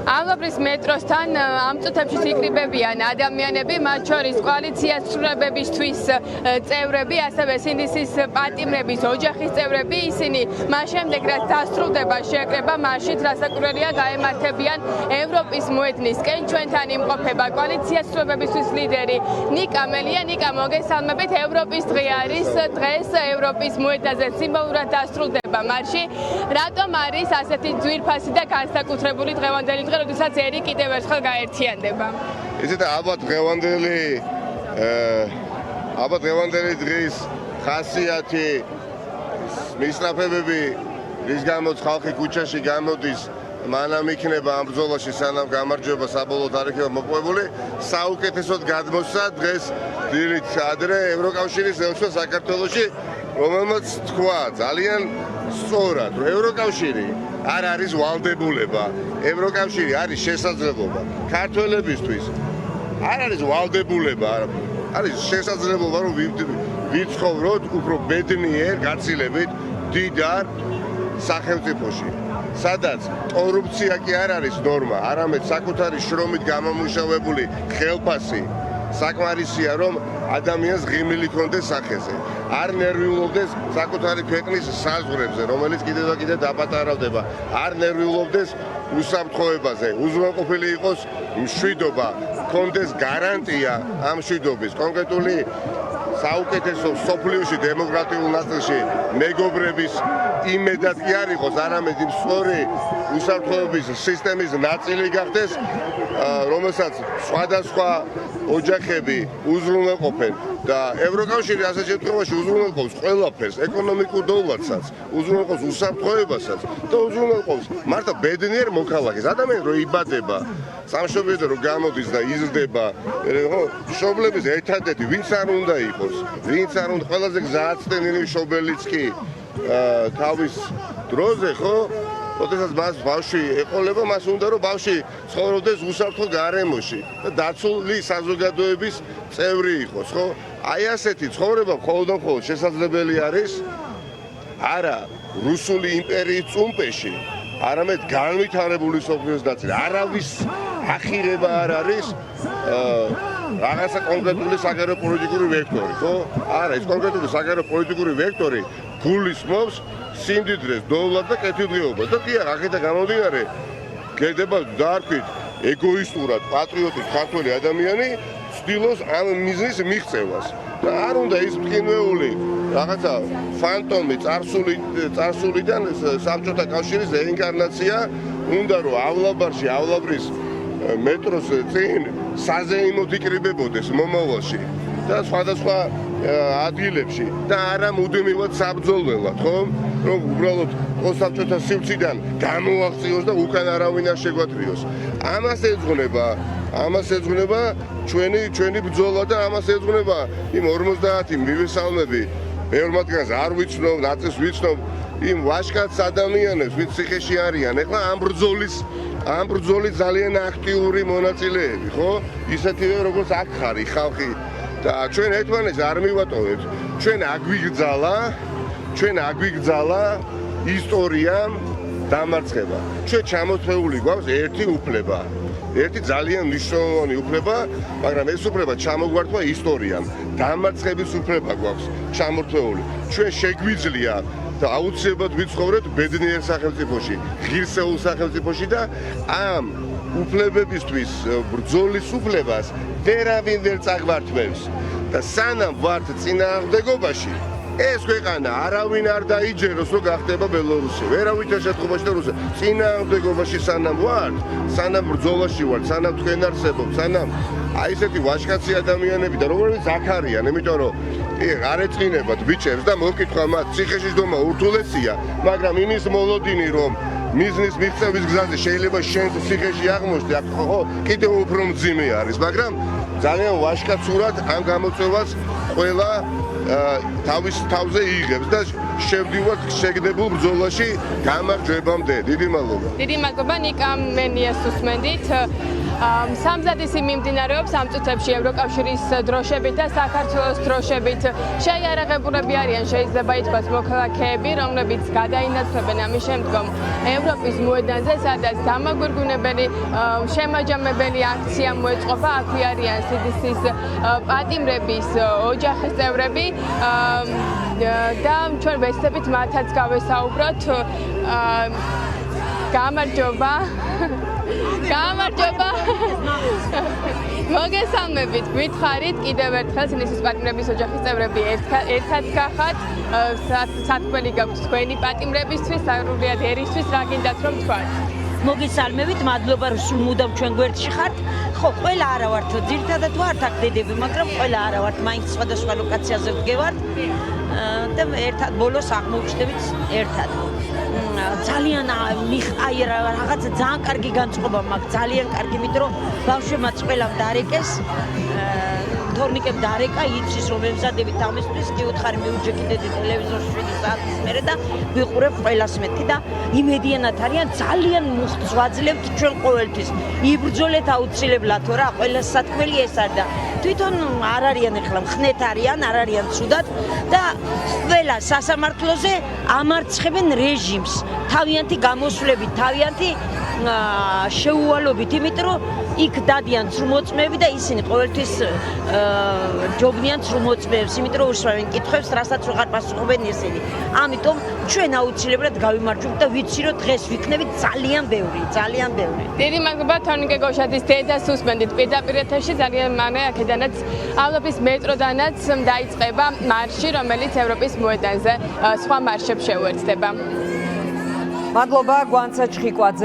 Ავლაბრის მეტროსთან ამ წუთებში იკრიბებიან ადამიანები, მათ შორის კოალიციას ცვლილებებისთვის წევრები, ასევე სინდისის პატიმრების ოჯახის წევრები. ისინი მას შემდეგ, რაც დასრულდება შეკრება, მაშინ რასაკვირველია გაემართებიან ევროპის მოედნისკენ. ჩვენთან იმყოფება კოალიციას ცვლილებებისთვის ლიდერი ნიკა მელია. ნიკა, მოგესალმებით. ევროპის დღე არის. დღეს ევროპის მოედნაზე სიმბოლურად დასრულდება მარში. რატომ არის ასეთი ძვირფასი და განსაკუთრებული დღევანდელი დღე, როდესაც ერი კიდევ ერთხელ გაერთიანდება? ისეთ ალბათ დღევანდელი დღის ხასიათი მისწრაფებები, რის გამოც ხალხი ქუჩაში გამოდის, მანამ იქნება ამ ბრძოლაში, სანამ გამარჯვება საბოლოოდ არ იქნება მოპოვებული, საუკეთესოდ გადმოსცა დღეს დილით ადრე ევროკავშირის ელჩობა საქართველოში, რომელმაც თქვა ძალიან სწორად, რომ ევროკავშირი არ არის ვალდებულება, ევროკავშირი არის შესაძლებლობა. ქართველებისთვის არ არის ვალდებულება, არის შესაძლებლობა, რომ ვიცხოვროთ უფრო ბედნიერ, გაცილებით დიდარ სახელმწიფოში, სადაც კორუფცია კი არ არის ნორმა, არამედ საკუთარი შრომით გამომუშავებული ხელფასი საკმარისია, რომ ადამიანს ღიმილი ქონდეს სახეზე, არ ნერვიულობდეს საკუთარი ქვეყნის საზღვრებზე, რომელიც კიდევ და კიდევ დაპატარავდება, არ ნერვიულობდეს უსაფრთხოებაზე, უზრუნველყოფილი იყოს მშვიდობა, ქონდეს გარანტია ამ მშვიდობის, კონკრეტული საუკეთესო სოფლიოში დემოკრატიულ ნაწილში მეგობრების იმედად კი არ იყოს, არამედ იმ სწორი უსაფრთხოების სისტემის ნაწილი გახდეს, რომელსაც სხვადასხვა ოჯახები უზრუნველყოფენ და ევროკავშირი ასეთ შემთხვევაში უზრუნველყოფს ყველაფერს, ეკონომიკურ დოვლადსაც, უზრუნველყოფს უსაფრთხოებასაც და უზრუნველყოფს მართლა ბედნიერ მოქალაქეს. ადამიანი რო იბადება, სამშობლოდან რო გამოდის და იზრდება, მშობლების ერთადერთი ვინც არ უნდა იყოს, ვინც არ უნდა ყველაზე გზააცდენილი მშობელიც კი თავის დროზე, ხო? როდესაც მას ბავშვი ეყოლება, მას უნდა რომ ბავშვი ცხოვრობდეს უსაფრთხო გარემოში და დაცული საზოგადოების წევრი იყოს, ხო? აი ასეთი ცხოვრება მხოლოდ შესაძლებელი არის არა რუსული იმპერიის წუმპეში, არამედ განვითარებული სოფლიოს ნაწილი. არავის ახირება არ არის რაღაცა კონკრეტული საგარეო პოლიტიკური ვექტორი, ხო? არა, ეს კონკრეტული საგარეო პოლიტიკური ვექტორი გულისხმობს სიმდიდრეს, დოვლად და კეთილდღეობას და კი არა, აქედან გამომდინარე, გედება დაარქვით ეგოისტურად პატრიოტი ქართველი ადამიანი ცდილობს ამ მიზნის მიღწევას და არ უნდა ის მტკივნეული რაღაცა ფანტომი წარსულიდან საბჭოთა კავშირის რეინკარნაცია უნდა რომ ავლაბარში, ავლაბრის მეტროს წინ საზეიმოდ იკრიბებოდეს მომავალში და სხვადასხვა ადგილებში და არა მუდმივად საბრძოლველად, ხო? რომ უბრალოდ sabჭოთა სივრციდან გამოაღწიოს და უკან არავინ არ შეგვატრიოს. ამას ეძღვნება ჩვენი ბრძოლა და ამას ეძღვნება იმ 50 მივესალმები, ბევრ მათგანს არ ვიცნობ, ნაწილს ვიცნობ, იმ ვაჟკაც ადამიანებს, ვინც ციხეში არიან. ეხლა ამ ბრძოლის ძალიან აქტიური მონაწილეები, ხო? ისეთივე როგორც აქ ხარი ხალხი და ჩვენ ერთმანეთს არ მივატოვებთ. ჩვენ აგვიგზალა ისტორიამ დამარცხება. ჩვენ ჩამოთვლილი გვაქვს ერთი უფლება. ერთი ძალიან მნიშვნელოვანი უფლება, მაგრამ ეს უფლება ჩამოგვართვა ისტორიამ. დამარცხების უფლება გვაქვს ჩამოთვლილი. ჩვენ შეგვიძლია და აუცილებლად ვიცხოვრეთ ბედნიერ სახელმწიფოში, ღირსეულ სახელმწიფოში და ამ უფლებებისთვის ბრძოლის უფლებას ვერავინ ვერ წაგვართმევს და სანამ ვართ წინააღმდეგობაში ეს ქვეყანა არავინ არ დაიჯეროს რომ გახდება ბელორუსი. ვერავითარ შემთხვევაში და რუსია წინააღმდეგობაში სანამ ვართ, სანამ ბრძოლაში ვართ, სანამ თქვენ არსებობთ, სანამ აი ესეთი ვაჟკაცი ადამიანები და როგორიც აქ არიან, იმიტომ რომ არ ეწყინებათ ბიჭებს და მოვკითხვა მათ, ციხეში ჯდომა ურთულესია, მაგრამ იმის მოლოდინი რომ მიზნის მიღწევის გზაზე შეიძლება შენ ციხეში აღმოჩნდე, ხო, კიდევ უფრო მძიმე არის, მაგრამ ძალიან ვაჟკაცურად ამ გამოწვევას ყველა თავის თავზე იღებს და შევდივართ შეგდებულ ბრძოლაში გამარჯვებამდე. დიდი მადლობა. დიდი მადლობა ნიკა მელიას უსმენდით. სამზადისი მიმდინარეობს ამ წუთებში ევროკავშირის დროშებით და საქართველოს დროშებით. შეიარაღებულები არიან შეიძლება ითქვას მოქალაქეები, რომლებიც გადაინაცვლებენ ამის შემდგომ ევროპის მოედანზე, სადაც დამაგვირგვინებელი შემაჯამებელი აქცია მოეწყობა. აქვე არიან CDC-ის პატიმრების ოჯახის წევრები და ჩვენ ვეცდებით მათაც გავესაუბროთ. გამარჯობა. გამარჯობა. მოგესალმებით, გითხარით კიდევ ერთხელ CDC-ის პატიმრების ოჯახის წევრები ერთად გახართ. სათქმელი გაქვთ თქვენი პატიმრებისთვის, სრულიად ერისთვის, რა გინდათ რომ თქვათ? მოგესალმებით, მადლობა რომ სულ მუდამ ჩვენ გვერდში ხართ. ხო, ყველა არა ვართ, ძირითადად ვართ აქ დედები, მაგრამ ყველა არა ვართ, მაინც სხვადასხვა ლოკაციაზე ვდგევართ და ერთად ბოლოს აღმოვჩნდებით ერთად. ძალიან აი რაღაცა ძალიან კარგი განწყობა მაქვს, ძალიან კარგი, იმიტომ რომ ბავშვებმაც ყველამ დარეკეს. თორნიკემ დარეკა, იცის რომ ემზადებით ამისთვის, გიუთხარი მივუჯექი დედი ტელევიზორში 7 საათის მერე და ვიყურებ ყველას მეტი და იმედიანად არიან, ძალიან მუხტს ვაძლევთ ჩვენ ყოველთვის. იბრძოლეთ აუცილებლად, რა, ყველას სათქმელი ეს არის და თვითონ არ არიან ახლა მხნეთ არიან, არ არიან ცუდად და ყველა სასამართლოზე ამარცხებენ რეჟიმს, თავიანთი გამოსვლებით, თავიანთი შეუვალობით, იმიტომ რომ იქ დადიან ცრუმოწმეები და ისინი ყოველთვის ჯობნიან ცრუმოწმეებს, იმიტომ რომ უშევენ კითხვებს, რასაც ვეღარ პასუხობენ ისინი. ამიტომ ჩვენ აუცილებლად გავიმარჯვებთ და ვიცი რომ დღეს ვიქნებით ძალიან ბევრი, ძალიან ბევრი. დიდი მადლობა თორნიკე გოშაძის დედას უსმენდით პირდაპირ ეთერში, ძალიან მანე აქედანაცავლობის მეტროდანაც დაიწყება მარში, რომელიც ევროპის მოედანზე სხვა მარშებს შეუერთდება. მადლობა გვანცა ჩხიკვაძე.